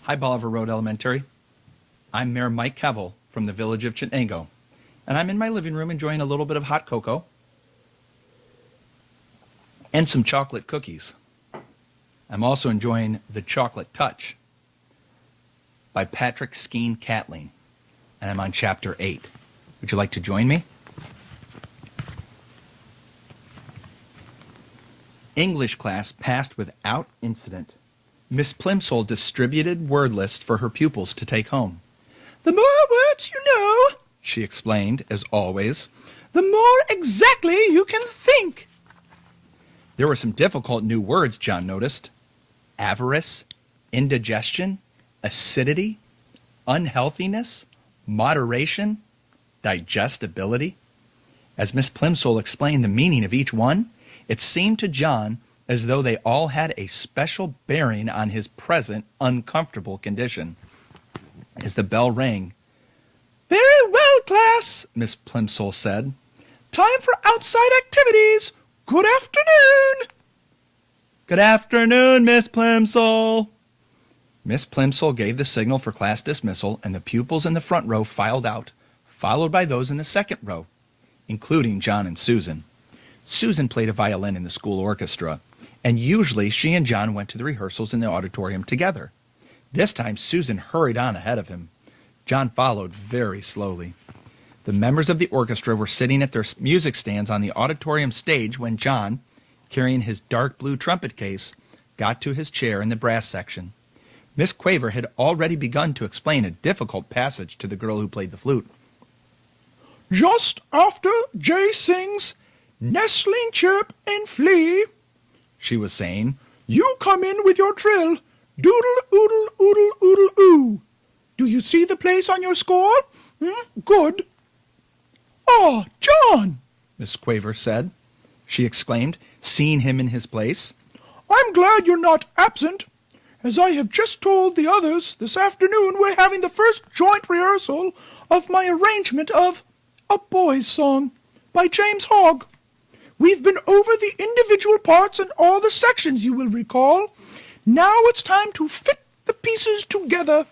Hi, Bolivar Road Elementary. I'm Mayor Mike Keville from the village of Chittenango, and I'm in my living room enjoying a little bit of hot cocoa and some chocolate cookies. I'm also enjoying The Chocolate Touch by Patrick Skene Catling, and I'm on Chapter 8. Would you like to join me? English class passed without incident. Miss Plimsoll distributed word lists for her pupils to take home. "The more words you know," she explained, as always, "the more exactly you can think." There were some difficult new words, John noticed. Avarice, indigestion, acidity, unhealthiness, moderation, digestibility. As Miss Plimsoll explained the meaning of each one, it seemed to John as though they all had a special bearing on his present uncomfortable condition. As the bell rang, "Very well, class," Miss Plimsoll said. "Time for outside activities. Good afternoon." "Good afternoon, Miss Plimsoll." Miss Plimsoll gave the signal for class dismissal, and the pupils in the front row filed out, followed by those in the second row, including John and Susan. Susan played a violin in the school orchestra, and usually she and John went to the rehearsals in the auditorium together. This time Susan hurried on ahead of him. John followed very slowly. The members of the orchestra were sitting at their music stands on the auditorium stage when John, carrying his dark blue trumpet case, got to his chair in the brass section. Miss Quaver had already begun to explain a difficult passage to the girl who played the flute. "Just after Jay sings, 'Nestling chirp and flee,'" she was saying, "you come in with your trill, 'Doodle, oodle, oodle, oodle, oo.' Do you see the place on your score? Good." "Ah, John," Miss Quaver said. She exclaimed, seeing him in his place. "I'm glad you're not absent. As I have just told the others, this afternoon we're having the first joint rehearsal of my arrangement of A Boy's Song by James Hogg. We've been over the individual parts and all the sections, you will recall. Now it's time to fit the pieces together."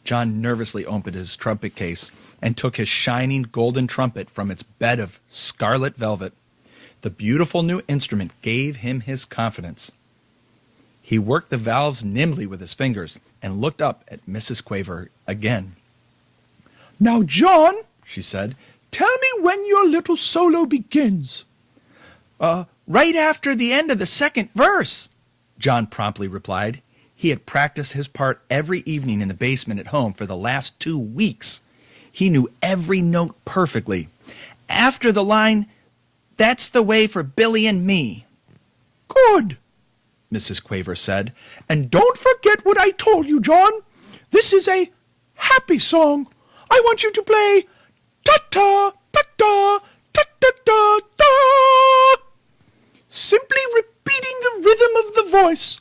John nervously opened his trumpet case and took his shining golden trumpet from its bed of scarlet velvet. The beautiful new instrument gave him his confidence. He worked the valves nimbly with his fingers and looked up at Mrs. Quaver again. "Now, John," she said, "tell me when your little solo begins." Right after the end of the second verse," John promptly replied. He had practiced his part every evening in the basement at home for the last 2 weeks. He knew every note perfectly. "After the line, 'That's the way for Billy and me.'" "Good," Mrs. Quaver said. "And don't forget what I told you, John. This is a happy song. I want you to play ta-ta, ta-ta, ta-ta-ta-ta, simply repeating the rhythm of the voice.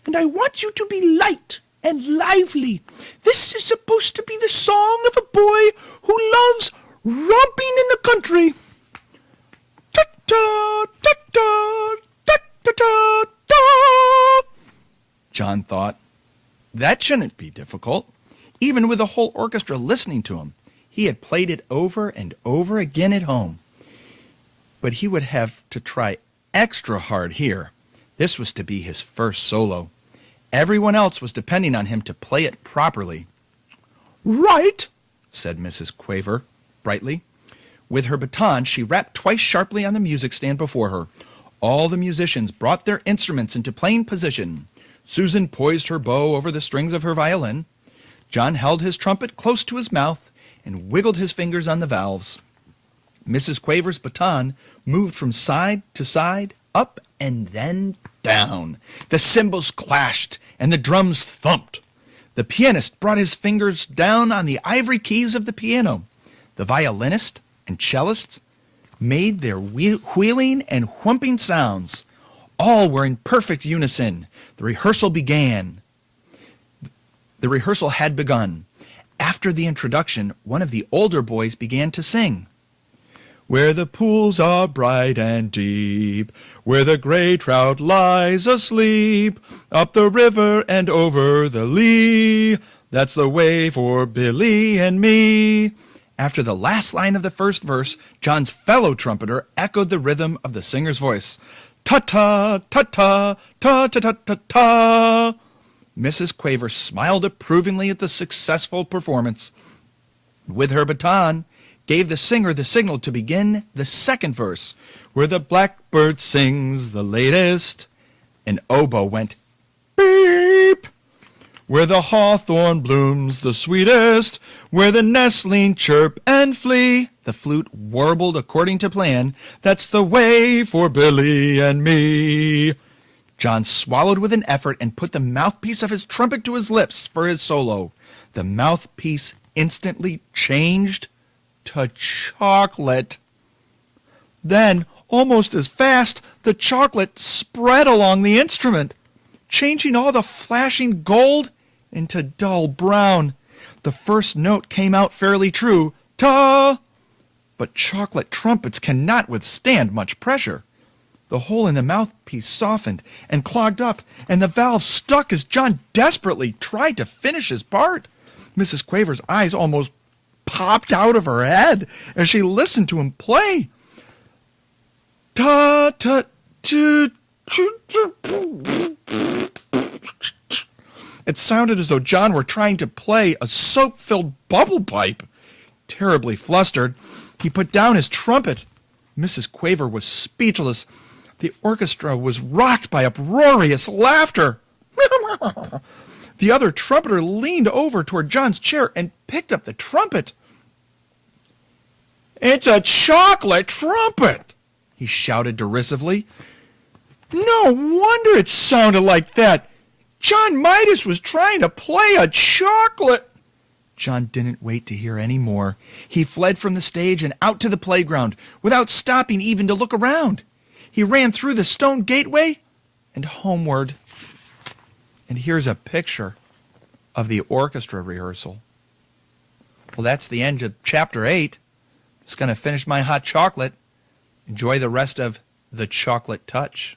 And I want you to be light and lively. This is supposed to be the song of a boy who loves romping in the country. Ta-ta, ta-ta, ta-ta-ta-ta." John thought, that shouldn't be difficult. Even with the whole orchestra listening to him, he had played it over and over again at home. But he would have to try extra hard here. This was to be his first solo. Everyone else was depending on him to play it properly. "Right," said Mrs. Quaver brightly. With her baton, she rapped twice sharply on the music stand before her. All the musicians brought their instruments into playing position. Susan poised her bow over the strings of her violin. John held his trumpet close to his mouth and wiggled his fingers on the valves. Mrs. Quaver's baton moved from side to side, up and then down. The cymbals clashed and the drums thumped. The pianist brought his fingers down on the ivory keys of the piano. The violinist and cellists made their wheeling and whumping sounds. All were in perfect unison. The rehearsal began. The rehearsal had begun. After the introduction, one of the older boys began to sing. where the pools are bright and deep, where the gray trout lies asleep, up the river and over the lea. That's the way for Billy and me. After the last line of the first verse, John's fellow trumpeter echoed the rhythm of the singer's voice. Ta-ta, ta-ta, ta-ta-ta-ta-ta. Mrs. Quaver smiled approvingly at the successful performance. With her baton, gave the singer the signal to begin the second verse, where the blackbird sings the latest. An oboe went beep, where the hawthorn blooms the sweetest, where the nestling chirp and flee. The flute warbled according to plan. That's the way for Billy and me. John swallowed with an effort and put the mouthpiece of his trumpet to his lips for his solo. The mouthpiece instantly changed to chocolate. Then, almost as fast, the chocolate spread along the instrument, changing all the flashing gold into dull brown. The first note came out fairly true, ta! But chocolate trumpets cannot withstand much pressure. The hole in the mouthpiece softened and clogged up, and the valve stuck as John desperately tried to finish his part. Mrs. Quaver's eyes almost popped out of her head as she listened to him play. Ta ta ta. It sounded as though John were trying to play a soap-filled bubble pipe. Terribly flustered, he put down his trumpet. Mrs. Quaver was speechless. The orchestra was rocked by uproarious laughter. The other trumpeter leaned over toward John's chair and picked up the trumpet. "It's a chocolate trumpet!" he shouted derisively. "No wonder it sounded like that. John Midas was trying to play a chocolate." John didn't wait to hear any more. He fled from the stage and out to the playground without stopping even to look around. He ran through the stone gateway and homeward. And here's a picture of the orchestra rehearsal. Well, that's the end of Chapter 8. Just going to finish my hot chocolate. Enjoy the rest of The Chocolate Touch.